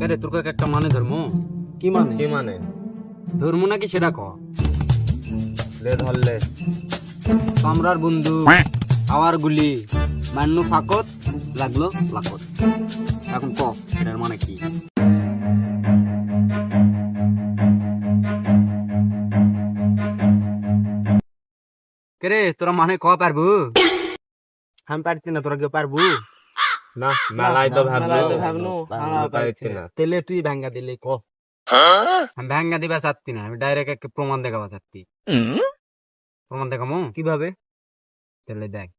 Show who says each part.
Speaker 1: আরে তোর কাছে একটা মানে ধর্ম
Speaker 2: কি মানে?
Speaker 3: কি মানে?
Speaker 1: ধর্ম নাকি সেটা ক।
Speaker 3: লে ধরলে
Speaker 1: কামরার বন্ধু আওয়ার গুলি মান্নু ফাকত লাগলো লাকত। এখন ক এটার মানে কি? কে তোরা মানে ক পারবো?
Speaker 2: আমি পারতি না, তোরা কেউ পারবো?
Speaker 3: না, মেলাই তো
Speaker 1: ভাবনু,
Speaker 3: ভাবলো পারছি না।
Speaker 2: তেলে তুই ভাঙ্গা দিলে ক।
Speaker 1: আমি ভ্যাঙ্গা দিবা চাচ্ছি না, আমি ডাইরেক্ট একটা প্রমাণ দেখাবা চাচ্ছি। প্রমাণ দেখামো
Speaker 2: কিভাবে?
Speaker 1: তাহলে দেখ।